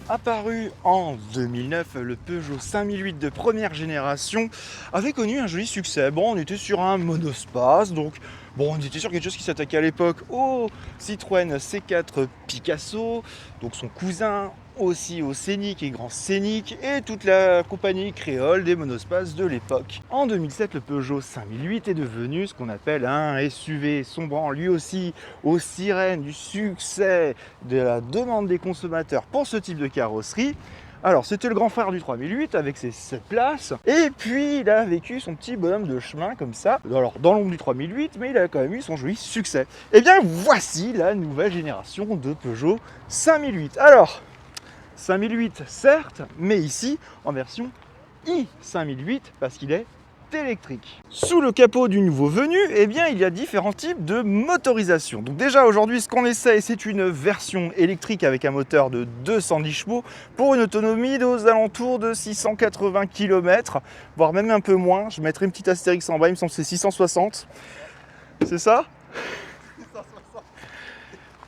Apparu en 2009, le Peugeot 5008 de première génération avait connu un joli succès. Bon, on était sur un monospace, donc bon, on était sur quelque chose qui s'attaquait à l'époque au Citroën C4 Picasso, donc son cousin aussi au Scénic et Grand Scénic et toute la compagnie créole des monospaces de l'époque. En 2007, le Peugeot 5008 est devenu ce qu'on appelle un SUV, sombrant lui aussi aux sirènes du succès de la demande des consommateurs pour ce type de carrosserie. Alors c'était le grand frère du 3008 avec ses 7 places, et puis il a vécu son petit bonhomme de chemin comme ça, alors dans l'ombre du 3008, mais il a quand même eu son joli succès. Et bien voici la nouvelle génération de Peugeot 5008. Alors 5008 certes, mais ici en version i5008 parce qu'il est électrique. Sous le capot du nouveau venu, eh bien, il y a différents types de motorisation. Donc déjà aujourd'hui, ce qu'on essaie, c'est une version électrique avec un moteur de 210 chevaux pour une autonomie aux alentours de 680 km, voire même un peu moins. Je mettrai une petite astérix en bas, il me semble que c'est 660. C'est ça?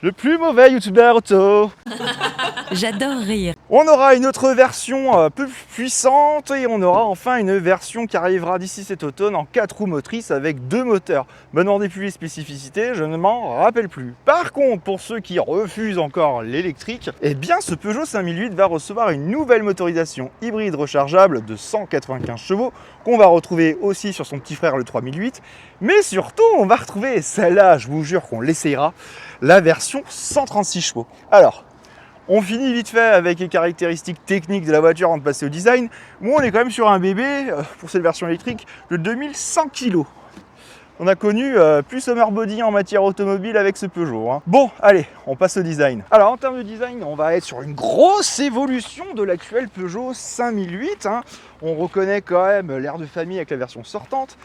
Le plus mauvais youtubeur auto. J'adore rire. On aura une autre version plus puissante et on aura enfin une version qui arrivera d'ici cet automne en 4 roues motrices avec 2 moteurs. Me demandez plus les spécificités, je ne m'en rappelle plus. Par contre, pour ceux qui refusent encore l'électrique, eh bien ce Peugeot 5008 va recevoir une nouvelle motorisation hybride rechargeable de 195 chevaux qu'on va retrouver aussi sur son petit frère le 3008. Mais surtout, on va retrouver celle-là, je vous jure qu'on l'essayera, la version 136 chevaux. Alors, on finit vite fait avec les caractéristiques techniques de la voiture avant de passer au design. Moi, on est quand même sur un bébé, pour cette version électrique, de 2100 kg. On a connu plus Summer Body en matière automobile avec ce Peugeot. Hein. Bon, allez, on passe au design. Alors, en termes de design, on va être sur une grosse évolution de l'actuel Peugeot 5008. Hein. On reconnaît quand même l'air de famille avec la version sortante.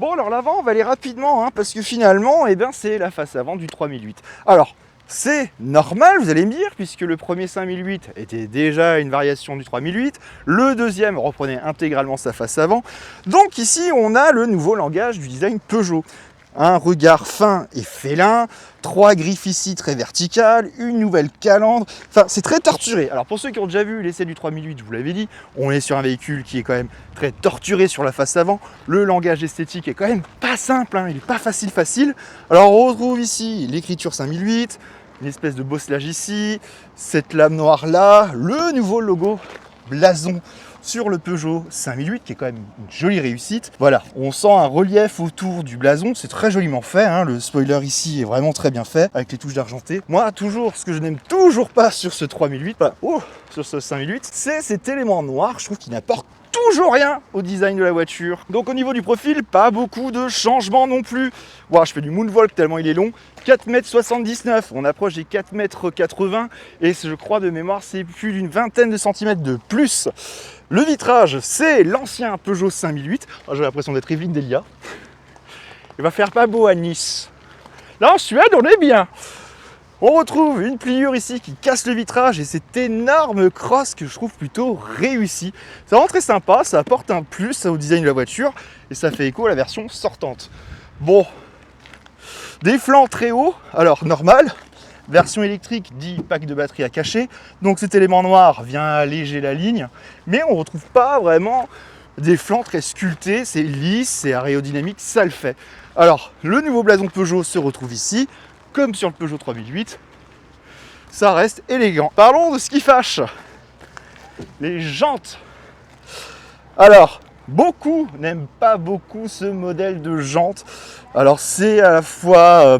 Bon, alors l'avant, on va aller rapidement, hein, parce que finalement, eh ben, c'est la face avant du 3008. Alors, c'est normal, vous allez me dire, puisque le premier 5008 était déjà une variation du 3008, le deuxième reprenait intégralement sa face avant. Donc ici, on a le nouveau langage du design Peugeot. Un regard fin et félin, 3 griffes ici très verticales, une nouvelle calandre, enfin c'est très torturé. Alors pour ceux qui ont déjà vu l'essai du 3008, je vous l'avais dit, on est sur un véhicule qui est quand même très torturé sur la face avant, le langage esthétique est quand même pas simple, hein, il n'est pas facile. Alors on retrouve ici l'écriture 5008, une espèce de bosselage ici, cette lame noire là, le nouveau logo blason sur le Peugeot 5008 qui est quand même une jolie réussite. Voilà, on sent un relief autour du blason, c'est très joliment fait, hein. Le spoiler ici est vraiment très bien fait avec les touches d'argenté. Moi toujours, ce que je n'aime toujours pas sur ce 3008, sur ce 5008, c'est cet élément noir, je trouve qu'il n'apporte toujours rien au design de la voiture. Donc au niveau du profil, pas beaucoup de changements non plus. Wow, je fais du moonwalk tellement il est long. 4,79 m, on approche des 4,80 m et je crois de mémoire c'est plus d'une vingtaine de centimètres de plus. Le vitrage, c'est l'ancien Peugeot 5008. Oh, j'ai l'impression d'être Evelyne Delia. Il va faire pas beau à Nice. Là en Suède, on est bien. On retrouve une pliure ici qui casse le vitrage et cette énorme crosse que je trouve plutôt réussie. C'est vraiment très sympa, ça apporte un plus au design de la voiture et ça fait écho à la version sortante. Bon, des flancs très hauts, alors normal, version électrique dit pack de batterie à cacher, donc cet élément noir vient alléger la ligne, mais on ne retrouve pas vraiment des flancs très sculptés, c'est lisse, c'est aérodynamique, ça le fait. Alors, le nouveau blason Peugeot se retrouve ici, comme sur le Peugeot 3008, ça reste élégant. Parlons de ce qui fâche, les jantes. Alors, beaucoup n'aiment pas beaucoup ce modèle de jantes. Alors c'est à la fois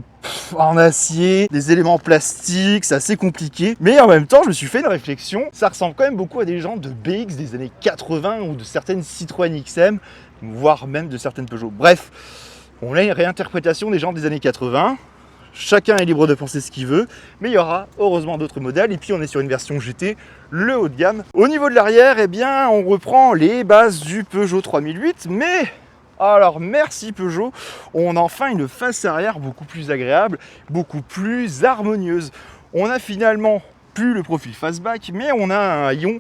en acier, des éléments plastiques, c'est assez compliqué. Mais en même temps, je me suis fait une réflexion, ça ressemble quand même beaucoup à des jantes de BX des années 80 ou de certaines Citroën XM, voire même de certaines Peugeot. Bref, on a une réinterprétation des jantes des années 80. Chacun est libre de penser ce qu'il veut, mais il y aura heureusement d'autres modèles. Et puis on est sur une version GT, le haut de gamme. Au niveau de l'arrière, eh bien, on reprend les bases du Peugeot 3008, mais alors merci Peugeot, on a enfin une face arrière beaucoup plus agréable, beaucoup plus harmonieuse. On a finalement plus le profil fastback, mais on a un haillon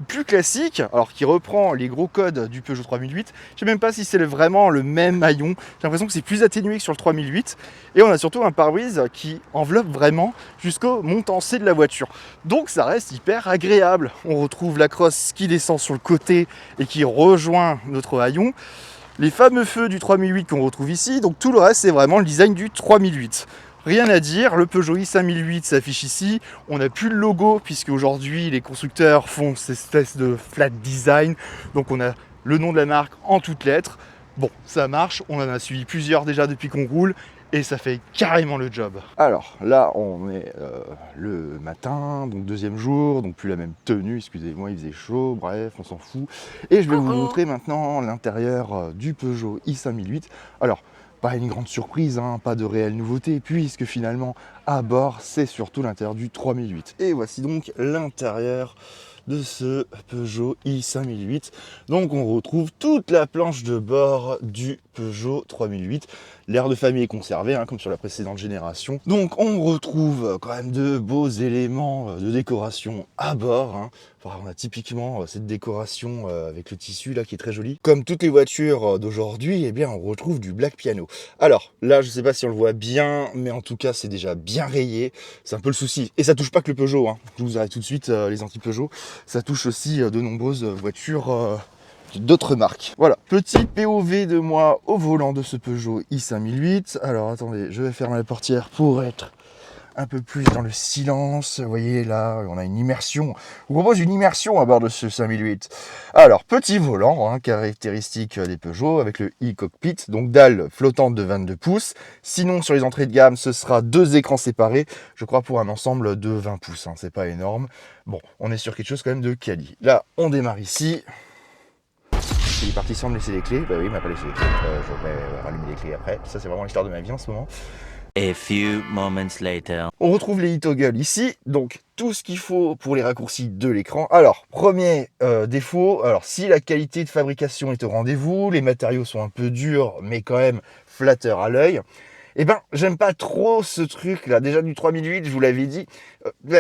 plus classique, alors qui reprend les gros codes du Peugeot 3008. Je sais même pas si c'est vraiment le même haillon. J'ai l'impression que c'est plus atténué que sur le 3008. Et on a surtout un pare-brise qui enveloppe vraiment jusqu'au montant-C de la voiture. Donc ça reste hyper agréable. On retrouve la crosse qui descend sur le côté et qui rejoint notre haillon. Les fameux feux du 3008 qu'on retrouve ici. Donc tout le reste, c'est vraiment le design du 3008. Rien à dire, le Peugeot i5008 s'affiche ici. On n'a plus le logo puisque aujourd'hui les constructeurs font cette espèce de flat design. Donc on a le nom de la marque en toutes lettres. Bon, ça marche, on en a suivi plusieurs déjà depuis qu'on roule et ça fait carrément le job. Alors là, on est le matin, donc deuxième jour, donc plus la même tenue, excusez-moi, il faisait chaud, bref, on s'en fout. Et je vais vous montrer maintenant l'intérieur du Peugeot i5008. Alors, pas une grande surprise, hein, pas de réelle nouveauté, puisque finalement, à bord, c'est surtout l'intérieur du 3008. Et voici donc l'intérieur de ce Peugeot i5008. Donc on retrouve toute la planche de bord du Peugeot 3008. L'air de famille est conservé, hein, comme sur la précédente génération. Donc on retrouve quand même de beaux éléments de décoration à bord, hein. Enfin, on a typiquement cette décoration avec le tissu là qui est très joli. Comme toutes les voitures d'aujourd'hui, eh bien on retrouve du black piano. Alors là, je sais pas si on le voit bien, mais en tout cas c'est déjà bien rayé. C'est un peu le souci. Et ça touche pas que le Peugeot, hein. Je vous arrête tout de suite les anti-Peugeot. Ça touche aussi de nombreuses voitures d'autres marques. Voilà, petit POV de moi au volant de ce Peugeot i5008. Alors attendez, je vais fermer la portière pour être un peu plus dans le silence. Vous voyez là, on a une immersion. Je vous propose une immersion à bord de ce 5008. Alors, petit volant, hein, caractéristique des Peugeot avec le e-cockpit, donc dalle flottante de 22 pouces. Sinon, sur les entrées de gamme, ce sera 2 écrans séparés, je crois pour un ensemble de 20 pouces, hein, c'est pas énorme. Bon, on est sur quelque chose quand même de quali. Là, on démarre ici. Il est parti sans me laisser les clés. Bah oui, il m'a pas laissé les clés. Je vais rallumer les clés après. Ça, c'est vraiment l'histoire de ma vie en ce moment. A few moments later. On retrouve les e-toggles ici, donc tout ce qu'il faut pour les raccourcis de l'écran. Alors, premier défaut, alors si la qualité de fabrication est au rendez-vous, les matériaux sont un peu durs, mais quand même flatteurs à l'œil, eh ben, j'aime pas trop ce truc là. Déjà du 3008, je vous l'avais dit.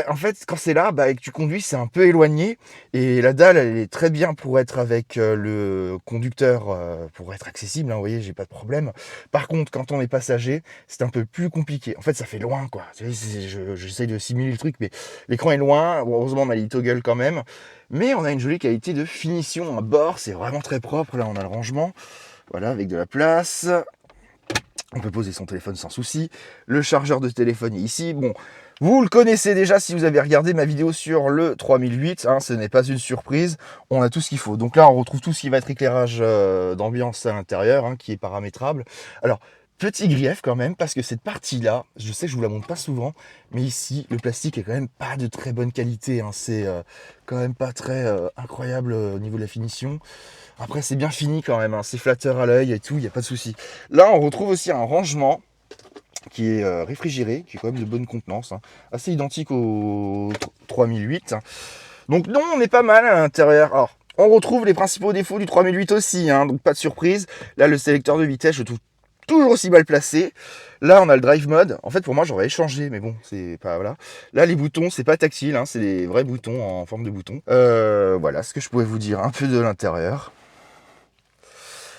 En fait, quand c'est là, et que tu conduis, c'est un peu éloigné. Et la dalle, elle est très bien pour être avec le conducteur, pour être accessible. Hein, vous voyez, j'ai pas de problème. Par contre, quand on est passager, c'est un peu plus compliqué. En fait, ça fait loin, quoi. J'essaye de simuler le truc, mais l'écran est loin. Bon, heureusement, on a les toggles quand même. Mais on a une jolie qualité de finition à bord. C'est vraiment très propre. Là, on a le rangement. Voilà, avec de la place. On peut poser son téléphone sans souci. Le chargeur de téléphone est ici. Bon, vous le connaissez déjà si vous avez regardé ma vidéo sur le 3008. Hein, ce n'est pas une surprise. On a tout ce qu'il faut. Donc là, on retrouve tout ce qui va être éclairage d'ambiance à l'intérieur, hein, qui est paramétrable. Alors, petit grief quand même, parce que cette partie-là, je sais que je vous la montre pas souvent, mais ici, le plastique est quand même pas de très bonne qualité. Hein. C'est quand même pas très incroyable au niveau de la finition. Après, c'est bien fini quand même, hein. C'est flatteur à l'œil et tout, il n'y a pas de souci. Là, on retrouve aussi un rangement qui est réfrigéré, qui est quand même de bonne contenance, hein. Assez identique au 3008. Donc non, on est pas mal à l'intérieur. Alors, on retrouve les principaux défauts du 3008 aussi, hein, donc pas de surprise. Là, le sélecteur de vitesse, je trouve toujours aussi mal placé. Là, on a le drive mode. En fait, pour moi, j'aurais échangé, mais bon, c'est pas... Voilà. Là, les boutons, c'est pas tactile, hein, c'est des vrais boutons en forme de boutons. Voilà ce que je pouvais vous dire un peu de l'intérieur.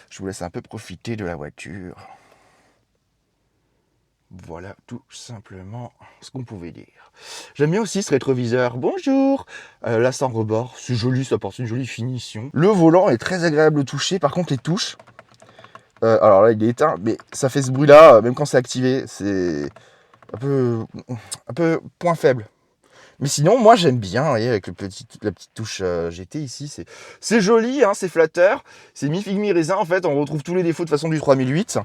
Je vous laisse un peu profiter de la voiture. Voilà tout simplement ce qu'on pouvait dire. J'aime bien aussi ce rétroviseur. Bonjour. Là, sans rebord. C'est joli, ça apporte une jolie finition. Le volant est très agréable au toucher. Par contre, les touches... alors là, il est éteint, mais ça fait ce bruit-là, même quand c'est activé. C'est un peu point faible. Mais sinon, moi j'aime bien, vous voyez, avec la petite touche GT ici, c'est joli, hein, c'est flatteur, c'est mi-figue mi-raisin, en fait, on retrouve tous les défauts de façon du 3008,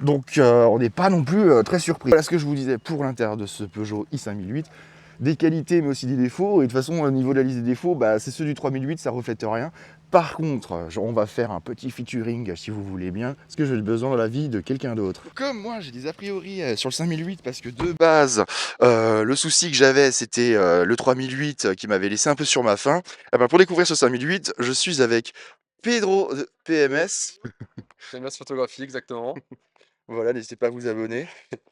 donc on n'est pas non plus très surpris. Voilà ce que je vous disais pour l'intérieur de ce Peugeot i5008, des qualités mais aussi des défauts, et de toute façon au niveau de la liste des défauts, c'est ceux du 3008, ça reflète rien. Par contre, on va faire un petit featuring, si vous voulez bien, parce que j'ai besoin de la vie de quelqu'un d'autre. Comme moi, j'ai des a priori sur le 5008, parce que de base, le souci que j'avais, c'était le 3008 qui m'avait laissé un peu sur ma faim. Eh ben, pour découvrir ce 5008, je suis avec Pedro de PMS. PMS photographie, exactement. Voilà, n'hésitez pas à vous abonner.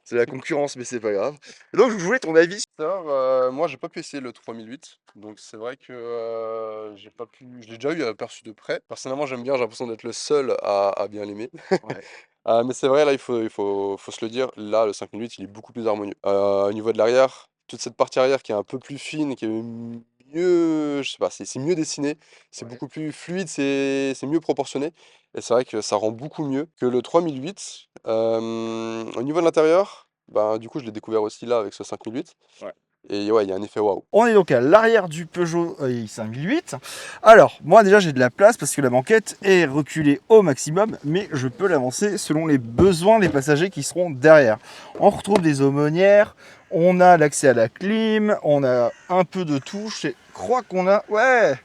C'est la concurrence, mais c'est pas grave. Et donc, je voulais ton avis. Moi, j'ai pas pu essayer le 3008, donc c'est vrai que j'ai pas pu. Je l'ai déjà eu aperçu de près. Personnellement, j'aime bien, j'ai l'impression d'être le seul à bien l'aimer. Ouais. Mais c'est vrai, là, il faut se le dire, là, le 5008, il est beaucoup plus harmonieux. Au niveau de l'arrière, toute cette partie arrière qui est un peu plus fine, qui est mieux, je sais pas, c'est mieux dessiné, c'est Ouais. beaucoup plus fluide, c'est mieux proportionné. Et c'est vrai que ça rend beaucoup mieux que le 3008. Au niveau de l'intérieur, ben, du coup, je l'ai découvert aussi là avec ce 5008. Ouais. Et ouais, il y a un effet waouh. On est donc à l'arrière du Peugeot i5008. Alors, moi déjà j'ai de la place parce que la banquette est reculée au maximum, mais je peux l'avancer selon les besoins des passagers qui seront derrière. On retrouve des aumônières, on a l'accès à la clim, on a un peu de touche, et je crois qu'on a... Ouais,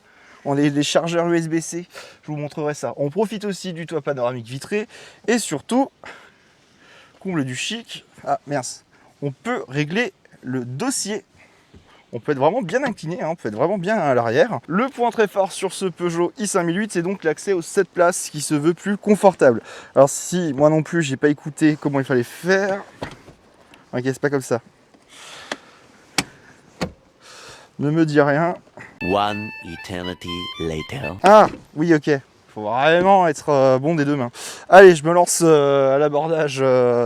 on a des chargeurs USB-C, je vous montrerai ça. On profite aussi du toit panoramique vitré, et surtout, comble du chic, ah mince, on peut régler le dossier. On peut être vraiment bien incliné, hein, on peut être vraiment bien à l'arrière. Le point très fort sur ce Peugeot i5008, c'est donc l'accès aux 7 places qui se veut plus confortable. Alors si moi non plus j'ai pas écouté comment il fallait faire, ok c'est pas comme ça. Ne me dis rien. One eternity later. Ah oui ok, faut vraiment être bon des deux mains. Allez je me lance à l'abordage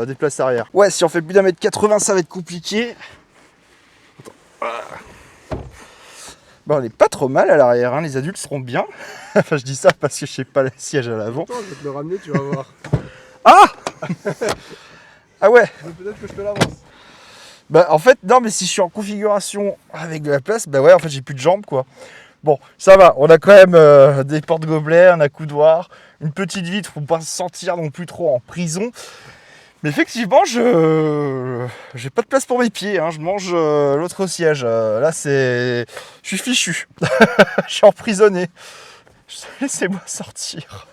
des places arrière. Ouais si on fait plus d'1m80 ça va être compliqué. Bah, on n'est pas trop mal à l'arrière, hein. Les adultes seront bien. Enfin, je dis ça parce que je sais pas le siège à l'avant. Attends, je vais te le ramener, tu vas voir. Ah Ah ouais. Peut-être que je te l'avance. Bah en fait, non mais si je suis en configuration avec de la place, bah ouais, en fait j'ai plus de jambes quoi. Bon, ça va, on a quand même des porte-gobelets, un accoudoir, une petite vitre pour pas se sentir non plus trop en prison. Mais effectivement, j'ai pas de place pour mes pieds, hein. Je mange l'autre siège. Là, je suis fichu. Je suis emprisonné. Laissez-moi sortir.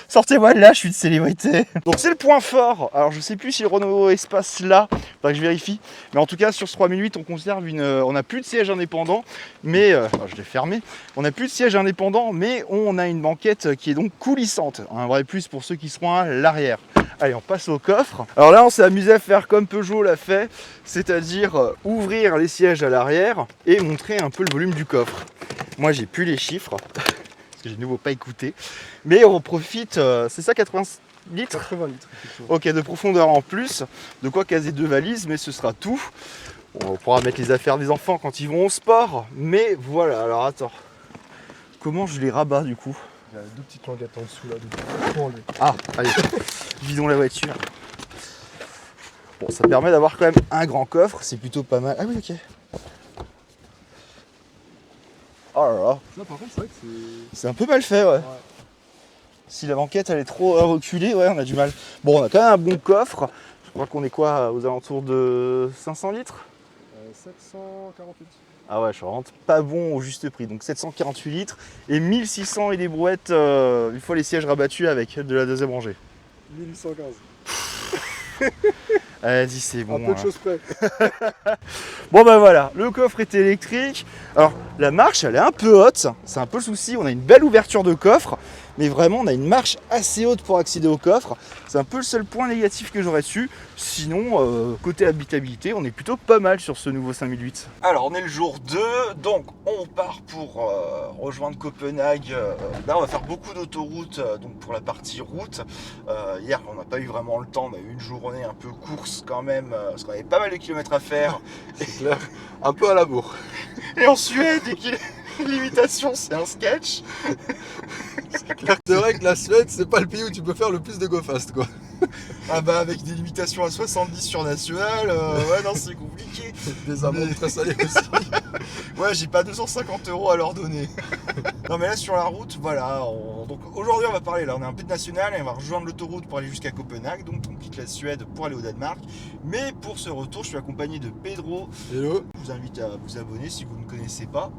Sortez-moi de là, je suis une célébrité. Donc c'est le point fort. Alors je sais plus si le Renault Espace là, faudrait que je vérifie. Mais en tout cas sur ce 3008 on conserve on n'a plus de siège indépendant, mais je l'ai fermé. On n'a plus de siège indépendant, mais on a une banquette qui est donc coulissante. Un vrai plus pour ceux qui seront à l'arrière. Allez, on passe au coffre. Alors là on s'est amusé à faire comme Peugeot l'a fait, c'est-à-dire ouvrir les sièges à l'arrière et montrer un peu le volume du coffre. Moi j'ai plus les chiffres. J'ai de nouveau pas écouté, mais on profite, c'est ça 80 litres 80 litres. Ok, de profondeur en plus, de quoi caser 2 valises, mais ce sera tout. Bon, on pourra mettre les affaires des enfants quand ils vont au sport, mais voilà, alors attends, comment je les rabats du coup? Il y a 2 petites languettes en dessous là, Ah, allez, vidons la voiture. Bon, ça permet d'avoir quand même un grand coffre, c'est plutôt pas mal. Ah oui, ok. Oh là là. Ça par contre c'est vrai que C'est un peu mal fait, ouais. Si la banquette elle est trop reculée, ouais, on a du mal. Bon, on a quand même un bon coffre. Je crois qu'on est quoi, aux alentours de 500 litres 748. Ah ouais, je suis vraiment pas bon au juste prix. Donc 748 litres et 1600 et des brouettes une fois les sièges rabattus avec de la deuxième rangée. 1815. Vas-y, c'est bon. Un peu de choses près. Bon bah voilà, le coffre est électrique. Alors la marche elle est un peu haute, c'est un peu le souci, on a une belle ouverture de coffre, mais vraiment on a une marche assez haute pour accéder au coffre. C'est un peu le seul point négatif que j'aurais su. Sinon, côté habitabilité, on est plutôt pas mal sur ce nouveau 5008. Alors on est le jour 2, donc on part pour rejoindre Copenhague. Là on va faire beaucoup d'autoroutes, donc pour la partie route. Hier on n'a pas eu vraiment le temps, on a eu une journée un peu course quand même, parce qu'on avait pas mal de kilomètres à faire. C'est clair. Un peu à la bourre. Et en Suède, l'imitation c'est un sketch. C'est vrai que la Suède, c'est pas le pays où tu peux faire le plus de go fast quoi. Ah bah avec des limitations à 70 sur national, ouais non c'est compliqué. Des amendes très salées aussi. Ouais j'ai pas 250 € à leur donner. Non mais là sur la route, voilà, donc aujourd'hui on va parler, là on est un peu de national et on va rejoindre l'autoroute pour aller jusqu'à Copenhague, donc on quitte la Suède pour aller au Danemark. Mais pour ce retour je suis accompagné de Pedro. Hello. Je vous invite à vous abonner si vous ne connaissez pas.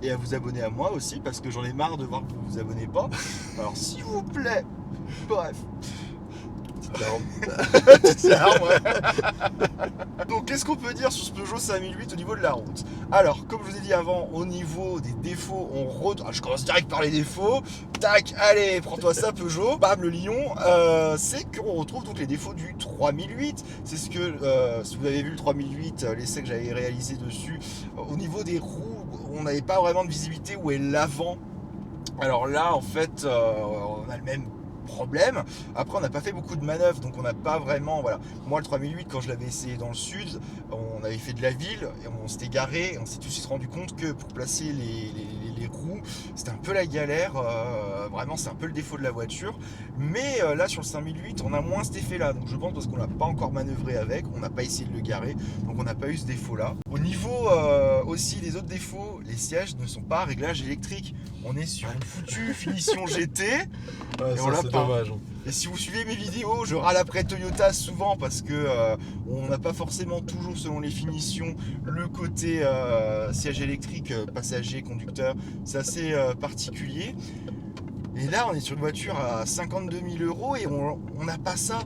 Et à vous abonner à moi aussi parce que j'en ai marre de voir que vous vous abonnez pas. Alors s'il vous plaît, bref. toute la rampe. C'est l'arbre, ouais. Donc qu'est-ce qu'on peut dire sur ce Peugeot 5008 au niveau de la route? Alors, comme je vous ai dit avant, au niveau des défauts, je commence direct par les défauts. Tac, allez, prends-toi ça Peugeot. Bam, le lion. C'est qu'on retrouve donc les défauts du 3008. C'est ce que, si vous avez vu le 3008, l'essai que j'avais réalisé dessus, au niveau des roues, on n'avait pas vraiment de visibilité où est l'avant. Alors là, en fait, on a le même problème. Après, on n'a pas fait beaucoup de manœuvres, donc on n'a pas vraiment. Voilà. Moi, le 3008, quand je l'avais essayé dans le sud, on avait fait de la ville et on s'était garé. Et on s'est tout de suite rendu compte que pour placer les roues, c'était un peu la galère. Vraiment, c'est un peu le défaut de la voiture. Mais là, sur le 5008, on a moins cet effet-là. Donc je pense parce qu'on n'a pas encore manœuvré avec, on n'a pas essayé de le garer, donc on n'a pas eu ce défaut-là. Au niveau aussi des autres défauts, les sièges ne sont pas à réglage électrique. On est sur une foutue finition GT. Ouais, Et ça, on l'a c'est pas. dommage. Et si vous suivez mes vidéos, je râle après Toyota souvent parce que on n'a pas forcément toujours, selon les finitions, le côté siège électrique, passager, conducteur. C'est assez particulier. Et là, on est sur une voiture à 52 000 € et on n'a pas ça.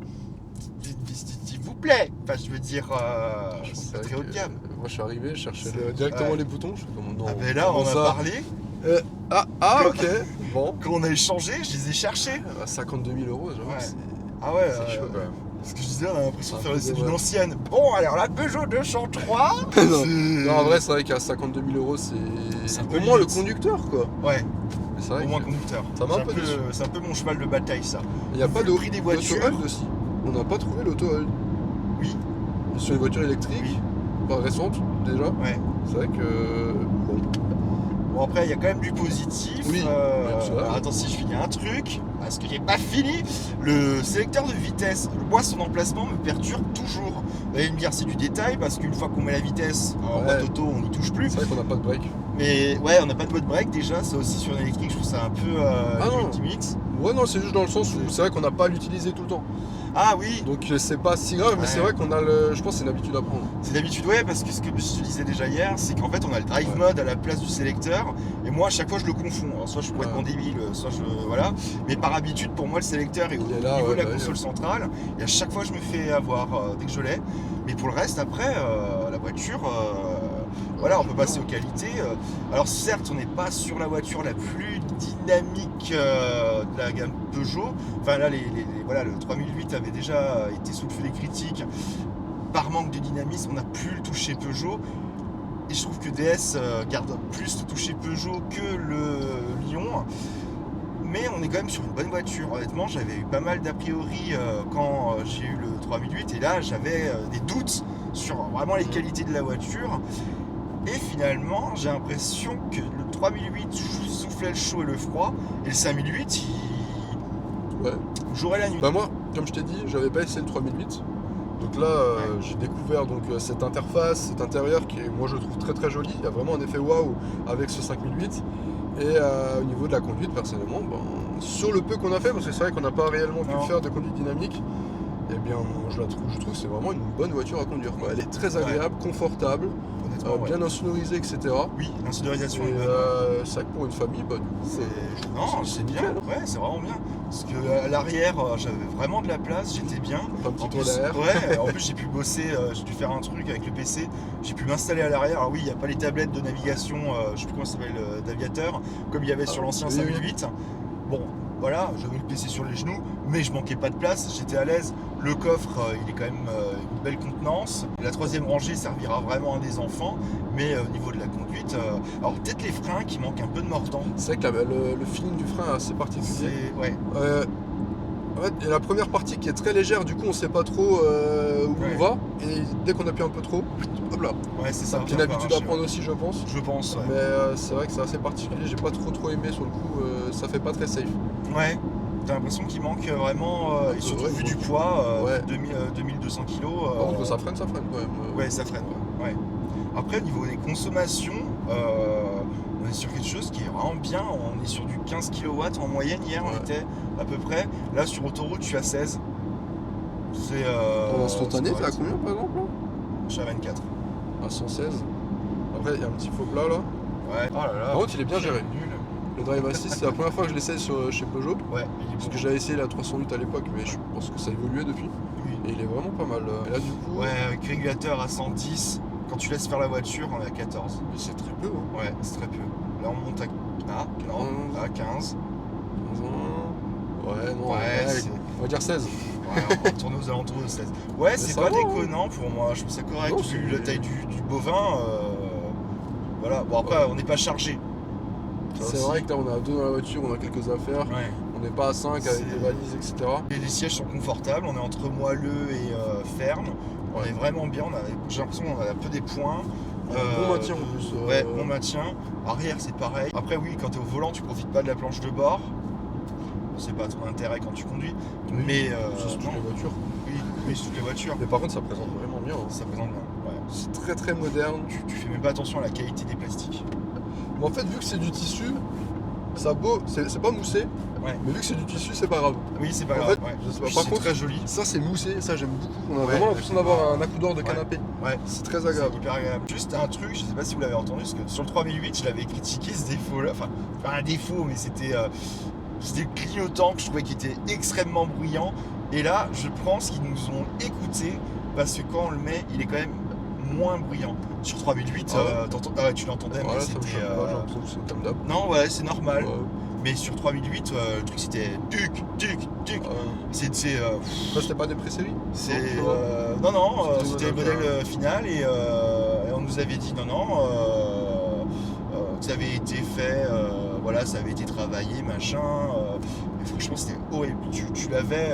S'il vous plaît. Enfin, je veux dire, c'est pas très haut de gamme. Moi, je suis arrivé, je cherchais directement les boutons. Je fais comme non. Ah ben là, on en a parlé. Ok. Bon. Quand on a échangé, je les ai cherchés. À 52 000 €, j'avoue Ouais. que c'est Ah ouais, chaud quand même. ce que je disais, on a l'impression de C'est faire un c'est peu une dommage. ancienne. Bon, alors la Peugeot 203, Non, en vrai, c'est vrai qu'à 52 000 €, C'est un c'est peu au moins le limite. conducteur, quoi. Ouais, Mais c'est vrai au moins que conducteur. ça m'a un peu déçu. C'est un peu mon cheval de bataille, ça. il n'y a Vu pas le prix des voitures. d'auto-hold aussi. On n'a pas trouvé l'auto-hold. Oui, Sur les voitures électriques, oui, pas récentes déjà. ouais. C'est vrai que. Bon. Bon, après, il y a quand même du positif. Oui, c'est vrai. Alors, attends, si je finis un truc, parce que j'ai pas fini, le sélecteur de vitesse, moi, son emplacement me perturbe toujours. Vous allez me dire, c'est du détail, parce qu'une fois qu'on met la vitesse en Ouais. mode auto, on n'y touche plus. C'est vrai qu'on n'a pas de break. Mais ouais, on n'a pas de mode break déjà, ça aussi sur une électrique, je trouve ça un peu non. limite. Ouais, non, c'est juste dans le sens où c'est vrai qu'on n'a pas à l'utiliser tout le temps. Ah oui, Donc c'est pas si grave, mais Ouais. c'est vrai qu'on a le. Je pense que c'est une habitude à prendre. c'est d'habitude, ouais, parce que ce que je te disais déjà hier, c'est qu'en fait on a le drive Ouais. mode à la place du sélecteur, et moi à chaque fois je le confonds. Alors, soit je suis complètement Ouais. débile, soit je. Voilà. Mais par habitude, pour moi, le sélecteur est au Il est là, niveau ouais, de la bah oui, console ouais. centrale, et à chaque fois je me fais avoir dès que je l'ai. Mais pour le reste, après, la voiture. Voilà, on peut passer aux qualités. Alors certes, on n'est pas sur la voiture la plus dynamique de la gamme Peugeot. Enfin là, voilà, le 3008 avait déjà été sous le feu des critiques. Par manque de dynamisme, on n'a plus le toucher Peugeot. Et je trouve que DS garde plus le toucher Peugeot que le Lion. Mais on est quand même sur une bonne voiture. Honnêtement, j'avais eu pas mal d'a priori quand j'ai eu le 3008. Et là, j'avais des doutes sur vraiment les qualités de la voiture. Et finalement, j'ai l'impression que le 3008 soufflait le chaud et le froid. Et le 5008, Ouais. il jouerait la nuit. Bah moi, comme je t'ai dit, j'avais pas essayé le 3008. Donc là, j'ai découvert donc, cette interface, cet intérieur qui est, moi je trouve très très joli. Il y a vraiment un effet waouh avec ce 5008. Et au niveau de la conduite, personnellement, sur le peu qu'on a fait, parce que c'est vrai qu'on n'a pas réellement pu Non. faire de conduite dynamique, eh bien je trouve que c'est vraiment une bonne voiture à conduire, quoi. Elle est très agréable, confortable, Honnêtement, ouais. bien insonorisée, etc. Oui, l'insonorisation Et est bonne. c'est vrai que pour une famille, du coup, Non, c'est bien. nickel. Ouais, c'est vraiment bien. Parce que à l'arrière, j'avais vraiment de la place, j'étais bien. Un petit En tour plus, derrière. ouais, en plus j'ai pu bosser, j'ai dû faire un truc avec le PC, j'ai pu m'installer à l'arrière. Alors oui, il n'y a pas les tablettes de navigation, je sais plus comment ça s'appelle, d'aviateur, comme il y avait sur l'ancien oui, oui. 5008. Bon, voilà, j'avais le PC sur les genoux, mais je manquais pas de place, j'étais à l'aise. Le coffre, il est quand même une belle contenance. La troisième rangée servira vraiment à des enfants, mais au niveau de la conduite, alors peut-être les freins qui manquent un peu de mordant. C'est vrai que le feeling du frein est assez particulier. C'est ouais. En fait, il y a la première partie qui est très légère, du coup on sait pas trop où Ouais. on va, et dès qu'on appuie un peu trop, hop là. Ouais, c'est ça. C'est une habitude à prendre aussi, je pense. Je pense, ouais. Mais c'est vrai que c'est assez particulier, j'ai pas trop aimé sur le coup, ça fait pas très safe. Ouais. T'as l'impression qu'il manque vraiment, et surtout ouais, vu ouais. du poids, Ouais. 2200 kg. Par contre, ça freine quand même. Ouais, ça freine, ouais. Après, au niveau des consommations, on est sur quelque chose qui est vraiment bien. On est sur du 15 kW en moyenne. Hier, on Ouais. était à peu près. Là, sur autoroute, je suis à 16. C'est. Pendant spontané, c'est t'es à correct. combien par exemple là Je suis à 24. À 116. Après, il y a un petit faux plat là. Ouais. Oh là là. Par contre, il est bien géré. Nul. Le Drive Assist, c'est la première fois que je l'essaye chez Peugeot. Ouais, il est Parce bon. que j'avais essayé la 308 à l'époque, mais je pense que ça a évolué depuis. Oui. Et il est vraiment pas mal. Et là, du coup, Ouais, avec régulateur à 110, quand tu laisses faire la voiture, on est à 14. mais c'est très peu. Hein. Ouais, c'est très peu. Là, on monte à... Ah, non, à 15. Ouais, non, Ouais, ouais, c'est- on va dire 16. Ouais, on va tourner aux alentours de 16. Ouais, c'est ça pas va, hein. déconnant pour moi, je trouve ça correct. Non, Vu c'est- la taille du bovin, voilà. Bon, après, Ouais. on n'est pas chargé. Ça C'est aussi. vrai que là, on a 2 dans la voiture, on a quelques affaires. Ouais. On n'est pas à 5 C'est- avec des valises, etc. Et les sièges sont confortables, on est entre moelleux et ferme. On Ouais. est vraiment bien, j'ai l'impression qu'on a un peu des points. Bon maintien en plus. Ouais, bon maintien. Arrière, c'est pareil. Après, oui, quand tu es au volant, tu profites pas de la planche de bord. Bon, c'est pas trop intérêt quand tu conduis. Oui, Mais ça, c'est toutes non, les voitures. oui, sur toutes les voitures. Mais par contre, ça présente vraiment bien. Hein. Ça présente bien. Ouais. C'est très très moderne. Tu fais même pas attention à la qualité des plastiques. Mais en fait, vu que c'est du tissu, ça beau, c'est pas moussé. Ouais. Mais vu que c'est du tissu, c'est pas grave. Oui, c'est pas En grave. fait, ouais. je sais pas. Puis Par c'est contre, très joli. ça c'est moussé, ça j'aime beaucoup. On a Ouais, vraiment l'impression d'avoir un accoudoir de canapé. Ouais. C'est très C'est agréable. hyper agréable. Juste un truc, je sais pas si vous l'avez entendu, parce que sur le 3008, je l'avais critiqué ce défaut-là. Enfin, pas un défaut, mais c'était le clignotant que je trouvais qui était extrêmement bruyant. Et là, je pense qu'ils nous ont écoutés parce que quand on le met, il est quand même moins bruyant. Sur 3008, Ah ouais. tu l'entendais, mais Voilà, ça me c'était. choque pas, j'ai l'impression que c'est comme d'hab. Non, ouais, c'est normal. Ouais. Mais sur 3008, le truc c'était tuc, tuc, tuc. C'est. Ça c'était pas des pré-séries C'est Non, non, C'était c'était le le modèle, modèle final et on nous avait dit non, ça avait été fait, voilà, ça avait été travaillé, machin. Mais franchement, c'était horrible. Tu l'avais,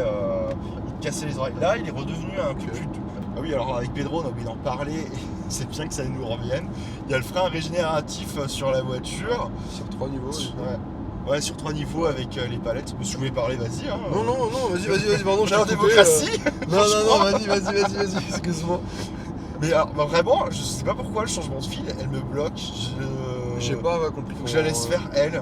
il te cassait les oreilles. Là, il est redevenu un peu Ok. plus. Ah oui, alors avec Pedro, on a oublié d'en parler. Et c'est bien que ça nous revienne. Il y a le frein régénératif sur la voiture. Sur 3 niveaux. Ouais, sur 3 niveaux avec les palettes. Si vous voulez parler, vas-y. Hein. Non, non, non, vas-y, pardon, On je est t'ai en coupé, démocratie. Non, vas-y, excuse-moi. Mais alors, bah, vraiment, je sais pas pourquoi le changement de fil, elle me bloque. J'ai pas compris. Faut que je la laisse faire elle.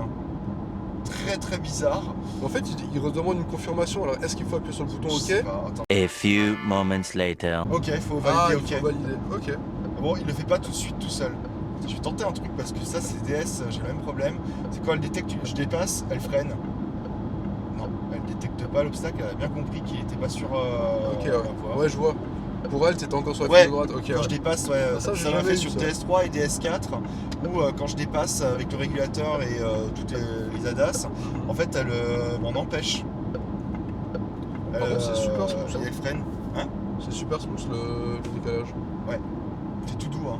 Très très bizarre. En fait, il redemande une confirmation. Alors, est-ce qu'il faut appuyer sur le bouton Je OK sais pas, attends. A few moments later. Ok, il faut Ah, valider, il ok. faut valider. Ok. Bon, il le fait pas tout de suite tout seul. Je vais tenter un truc parce que ça, c'est DS, j'ai le même problème. C'est quand elle détecte que je dépasse, elle freine. Non, elle détecte pas l'obstacle, elle a bien compris qu'il était pas sur Ok, la voie. ouais, je vois. Pour elle, t'étais encore sur la Ouais, file de droite. Ok, Quand ouais. je dépasse, ouais, Ah, ça, j'ai ça m'a jamais fait eu, sur ça. DS3 et DS4, où quand je dépasse avec le régulateur et toutes les ADAS, en fait, elle m'en empêche. Par contre, c'est super smooth, hein. Et elle freine. C'est super smooth le décalage. C'est tout doux, hein.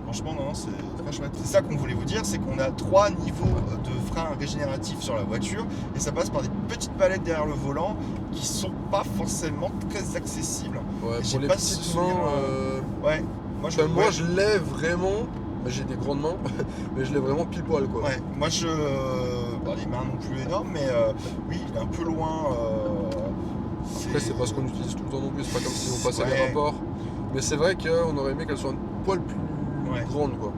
Franchement, non, c'est très chouette. C'est ça qu'on voulait vous dire, c'est qu'on a 3 niveaux de frein régénératifs sur la voiture, et ça passe par des petites palettes derrière le volant qui sont pas forcément très accessibles. Ouais, Et j'ai pour les pas petites souvenir, mains. Ouais. Moi, Enfin, moi, je l'ai vraiment. Bah, j'ai des grandes mains, mais je l'ai vraiment pile poil quoi. Ouais, moi je. Bon, les mains non plus énormes, mais oui, il est un peu loin. Après, c'est parce qu'on utilise tout le temps non plus, c'est pas comme si on passait Ouais. les rapports. Mais c'est vrai qu'on aurait aimé qu'elle soit un poil plus Ouais. grande quoi.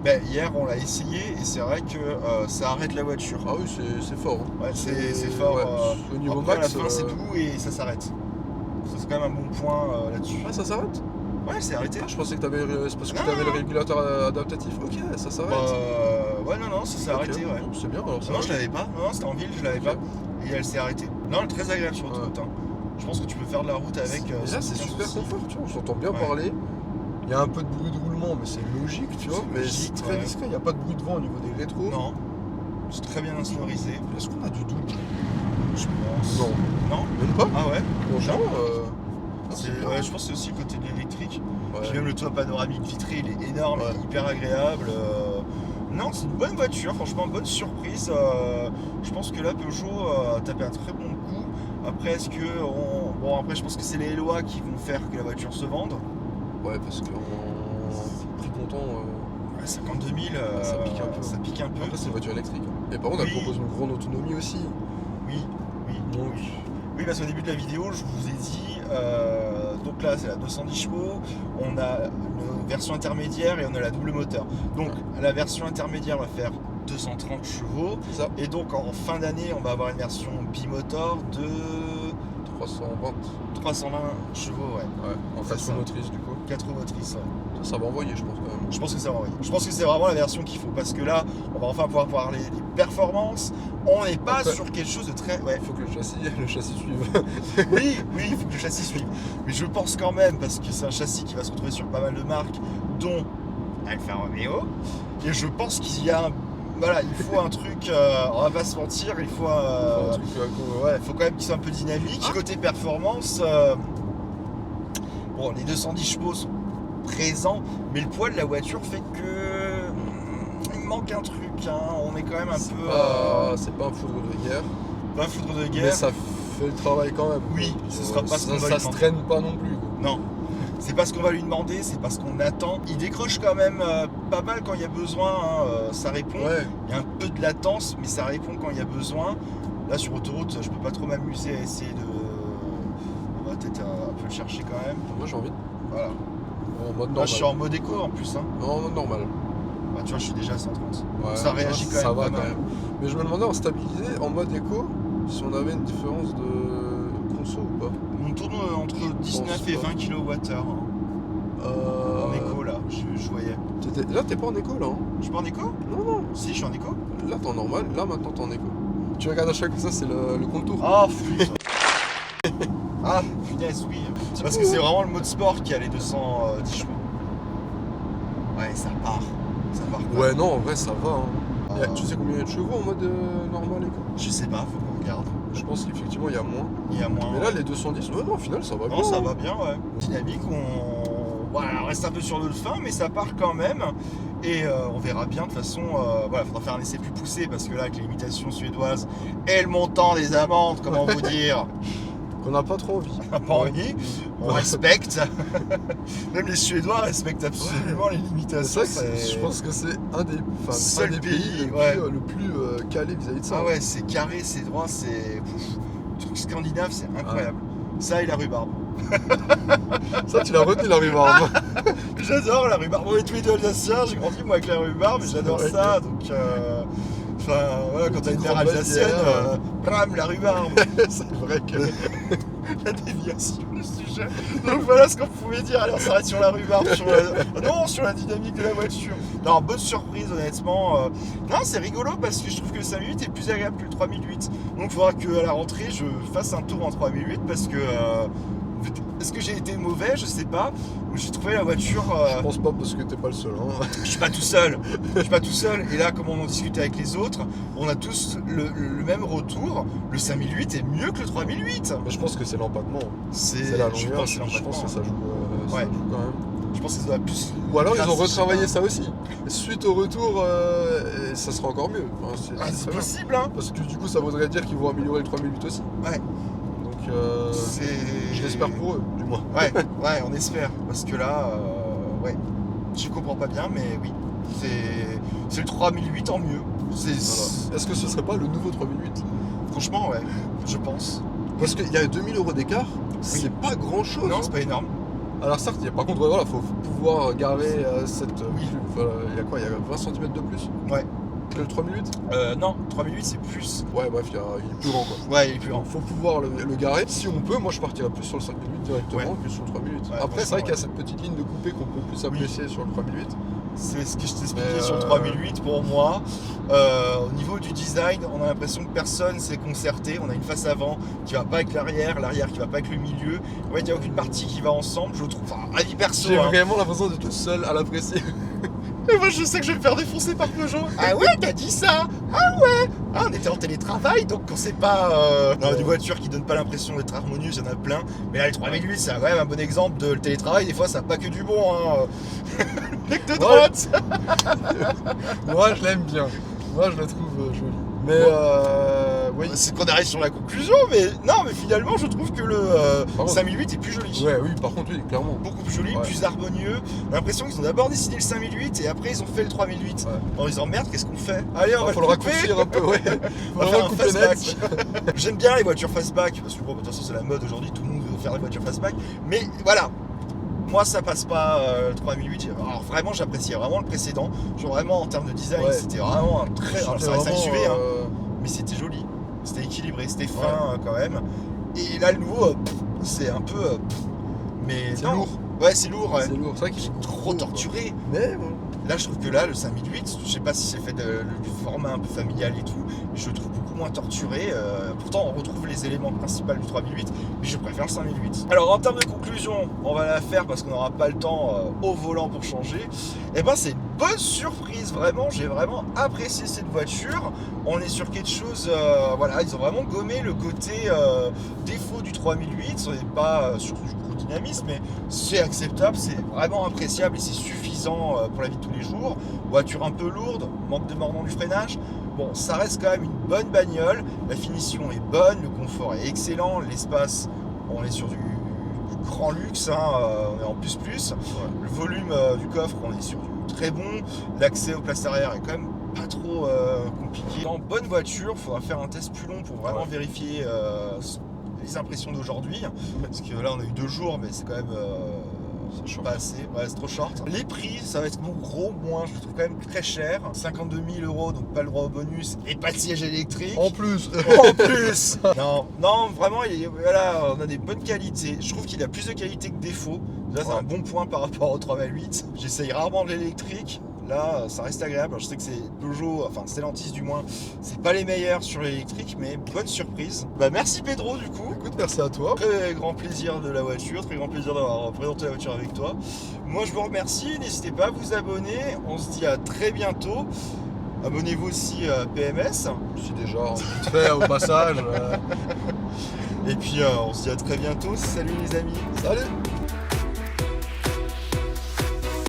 Ben, hier, on l'a essayé et c'est vrai que ça arrête la voiture. Ah oui, c'est fort. Hein. Ouais, c'est fort. ouais, au niveau Après, max. à la fin, c'est doux et ça s'arrête. Ça, c'est quand même un bon point là-dessus. Ah, ça s'arrête. Ouais, c'est arrêté. Ah, je pensais que t'avais. C'est parce que Non, t'avais le non. régulateur adaptatif. Ok, ça s'arrête. Ouais, non, ça s'est Ok, arrêté, ouais. bon, c'est bien alors ça. Non, va. je l'avais pas. Non, c'était en ville, je l'avais Ok. pas. Et elle s'est arrêtée. Non, elle est très agréable sur autoroute. Hein. Je pense que tu peux faire de la route avec. Et là, sans c'est aucun super souci. confort, tu vois. On s'entend bien Ouais. parler. Il y a un peu de bruit de roulement, mais c'est logique, tu vois. C'est Mais logique, c'est très ouais. discret. Il n'y a pas de bruit de vent au niveau des rétros. Non, c'est très bien insonorisé. Est-ce qu'on a du double? Je pense. Non. Non. Même pas. Ah ouais. Franchement, C'est- bien. ouais, je pense que c'est aussi le côté de l'électrique. Ouais. Puis même le toit panoramique vitré, il est énorme, Ouais. il est hyper agréable. Non, c'est une bonne voiture, franchement, bonne surprise. Je pense que là, Peugeot a tapé un très bon coup. Après, est-ce que. Bon, après, je pense que c'est les lois qui vont faire que la voiture se vende. Ouais, parce qu'en prix comptant, Ouais, 52 000, Ça pique un peu. Ça pique un peu. après c'est une voiture électrique. Et par contre, elle Oui. propose une grande autonomie aussi. Oui, oui. Donc, Oui, parce qu'au début de la vidéo, je vous ai dit, donc là c'est la 210 chevaux, on a une version intermédiaire et on a la double moteur. Donc la version intermédiaire va faire 230 chevaux, c'est ça, et donc en fin d'année, on va avoir une version bimoteur de 320. 320 chevaux, ouais. Ouais, en C'est traction ça. motrice du coup. 4 roues motrices. Ouais. Ça va envoyer, je pense quand même. Je pense que ça va envoyer. Je pense que c'est vraiment la version qu'il faut parce que là, on va enfin pouvoir parler des performances. On n'est pas Après, sur quelque chose de très. Ouais. Il faut que le châssis suive. Oui, il faut que le châssis suive. Mais je pense quand même, parce que c'est un châssis qui va se retrouver sur pas mal de marques, dont Alfa Romeo. Et je pense qu'il y a un. Voilà, il faut un truc, on va pas se mentir, il faut Un truc, ouais, faut quand même qu'il soit un peu dynamique. Côté performance, bon, les 210 chevaux sont présents, mais le poids de la voiture fait que il manque un truc. Hein. On est quand même un peu. C'est pas un foudre de guerre. Pas un foudre de guerre. Mais ça fait le travail quand même. Oui, ce sera pas ce qu'on va ça lui se demander. traîne pas non plus. Quoi. Non. C'est pas ce qu'on va lui demander, c'est pas ce qu'on attend. Il décroche quand même pas mal quand il y a besoin, hein, ça répond. Ouais. Il y a un peu de latence, mais ça répond quand il y a besoin. Là sur autoroute, je peux pas trop m'amuser à essayer de. On va peut-être un peu le chercher quand même. Moi j'ai envie de. Voilà. En mode normal. Là je suis en mode éco en plus. Hein. Non, en mode normal. Bah, tu vois, je suis déjà à 130. Ouais, Ça réagit quand même. Ça va pas quand mal. même. Mais je me demandais en stabilisé, en mode éco, si on avait une différence de conso ou pas. On tourne entre 19 et pas. 20 kWh en éco là, je voyais. Là t'es pas en éco là. Hein. Je suis pas en éco? Non, non. Si, je suis en éco. Là t'es en normal, là maintenant t'es en éco. Tu regardes à chaque fois ça, c'est le contour. Ah putain. Ah punaise, oui. Parce que c'est vraiment le mode sport qui a les 210 chevaux. Ouais, ça part. Ça part quoi. Ouais, non, en vrai ça va. Hein. Ah. Tu sais combien il y a de chevaux en mode normal éco? Je sais pas, faut qu'on regarde. Je pense qu'effectivement il y a moins. Il y a moins. Mais là les 210, ouais, non, au final ça va bien. Non, ça hein. va bien, ouais. Dynamique, voilà, on reste un peu sur notre fin, mais ça part quand même. Et on verra bien, de toute façon, voilà, faudra faire un essai plus poussé, parce que là, avec les limitations suédoises et le montant des amendes, comment vous dire, Qu'on n'a pas trop envie. on n'a pas envie, on respecte. Même les Suédois respectent absolument les C'est limitations. vrai que je pense que c'est un des, Seul un des pays, pays ouais. le plus calé vis-à-vis de ça. Ah ouais, c'est carré, c'est droit, c'est... Le truc scandinave, c'est incroyable. Ça et la rhubarbe. Ça, tu l'as retenu la rhubarbe. J'adore la rhubarbe. On est tous les deux alsaciens, j'ai grandi moi avec la rhubarbe, j'adore vrai ça. Donc, enfin, voilà, quand t'as une mère grande alsacienne, bière. bram, la rhubarbe. C'est vrai que. La déviation du sujet. Donc voilà ce qu'on pouvait dire. Allez, on s'arrête sur la rhubarbe, sur la dynamique de la voiture. Non, bonne surprise, honnêtement. Non, c'est rigolo parce que je trouve que le 5008 est plus agréable que le 3008. Donc il faudra qu'à la rentrée, je fasse un tour en 3008 parce que. Est-ce que j'ai été mauvais? Je sais pas. J'ai trouvé la voiture. Je pense pas parce que t'es pas le seul. Hein. Je suis pas tout seul. Je suis pas tout seul. Et là, comme on en discutait avec les autres, on a tous le même retour. Le 5008 est mieux que le 3008. Mais je pense que c'est l'empattement. C'est la je longueur. pense, Je que c'est pense que l'empattement. ça joue, Ouais. ça joue quand même. Je pense que ça doit plus. Ou alors ils ont grâce, je sais retravaillé pas. ça aussi. Suite au retour, ça sera encore mieux. Enfin, Ah, très c'est bien. possible, hein. Parce que du coup, ça voudrait dire qu'ils vont améliorer le 3008 aussi. Ouais. Donc, C'est. je l'espère pour eux, du moins. Ouais, ouais, on espère. Parce que là, ouais. Je comprends pas bien, mais oui. C'est le 3008 en mieux. Voilà. Est-ce que ce serait pas le nouveau 3008? Franchement, ouais. Je pense. Parce qu'il y a 2000 € d'écart, c'est pas grand chose. Non, c'est pas énorme. Alors certes, par contre, voilà, faut pouvoir garer cette. Oui. Voilà, il y a quoi? Il y a 20 cm de plus Ouais. que le 3008? Non, 3008 c'est plus. Ouais, bref, il est plus grand quoi. Ouais, il est plus grand. Donc faut pouvoir le garer. Si on peut, moi je partirais plus sur le 5008 directement Ouais. que sur le 3008. Ouais, Après, c'est vrai franchement, qu'il y a cette petite ligne de coupé qu'on peut plus apprécier sur le 3008. C'est ce que je t'expliquais Mais, sur le 3008 pour moi. Au niveau du design, on a l'impression que personne s'est concerté. On a une face avant qui va pas avec l'arrière qui va pas avec le milieu. En fait, il n'y a aucune partie qui va ensemble, je trouve. Enfin, avis perso. J'ai Hein. vraiment l'impression d'être tout seul à l'apprécier. Et moi, je sais que je vais me faire défoncer par Peugeot. Ah ouais, t'as dit ça? Ah ouais. Ah, on était en télétravail, donc on sait pas. Non, des voitures qui donnent pas l'impression d'être harmonieuses, il y en a plein. Mais là, les 3008, c'est quand même un bon exemple de le télétravail. Des fois, ça n'a pas que du bon. Hein. Mec de droite. Moi je l'aime bien. Moi je la trouve jolie. Mais oui. C'est qu'on arrive sur la conclusion, mais non, mais finalement, je trouve que le Par contre- 5008 est plus joli. Ouais, oui, par contre, oui, clairement. Beaucoup plus joli, Ouais. plus harmonieux. On a l'impression qu'ils ont d'abord dessiné le 5008 et après ils ont fait le 3008. Ouais. En disant merde, qu'est-ce qu'on fait? Allez, on va Faut le couper. raccourcir un peu, ouais. On va Faut faire un couper net. fastback. J'aime bien les voitures fastback parce que bon, de toute façon c'est la mode aujourd'hui, tout le monde veut faire des voitures fastback. Mais voilà, moi ça passe pas le 3008. Alors vraiment j'appréciais vraiment le précédent. Genre vraiment en termes de design, Ouais. c'était vraiment un très. Alors, ça reste un C'était SUV, hein, vraiment, mais c'était joli, c'était équilibré, c'était fin quand même. Et là le nouveau, c'est un peu. Mais C'est non. lourd. Ouais, c'est lourd, ouais. C'est lourd, c'est vrai qu'il est Trop torturé. Mais bon. Là, je trouve que là, le 5008, je sais pas si c'est fait du format un peu familial et tout, mais je le trouve beaucoup moins torturé. Pourtant, on retrouve les éléments principaux du 3008, mais je préfère le 5008. Alors, en termes de conclusion, on va la faire parce qu'on n'aura pas le temps au volant pour changer. Et ben, c'est une bonne surprise, vraiment. J'ai vraiment apprécié cette voiture. On est sur quelque chose, voilà, ils ont vraiment gommé le côté défaut du 3008. On n'est pas sur du gros dynamisme, mais c'est acceptable, c'est vraiment appréciable et c'est suffisant pour la vie de tous les jours. Voiture un peu lourde, manque de mordant du freinage. Bon, ça reste quand même une bonne bagnole. La finition est bonne, le confort est excellent, l'espace, on est sur du grand luxe, hein, on est en plus. Ouais. Le volume du coffre, on est sur du très bon. L'accès aux places arrière est quand même pas trop compliqué. En bonne voiture, il faudra faire un test plus long pour vraiment vérifier les impressions d'aujourd'hui. Parce que là, on a eu 2 jours, mais c'est quand même pas assez. Ouais, c'est trop short. Les prix, ça va être mon gros moins. Je le trouve quand même très cher. 52 000 €, donc pas le droit au bonus et pas de siège électrique. En plus. En plus. Non, vraiment, voilà, on a des bonnes qualités. Je trouve qu'il a plus de qualité que défaut. Là, c'est un bon point par rapport au 3008. J'essaye rarement de l'électrique. Là, ça reste agréable. Alors, je sais que c'est Peugeot, enfin Stellantis du moins, c'est pas les meilleurs sur l'électrique, mais bonne surprise. Bah merci Pedro du coup. Écoute, merci à toi. Très grand plaisir de la voiture, très grand plaisir d'avoir présenté la voiture avec toi. Moi je vous remercie, n'hésitez pas à vous abonner. On se dit à très bientôt. Abonnez-vous aussi à PMS. Je suis déjà vite fait au passage. Et puis on se dit à très bientôt. Salut les amis. Salut.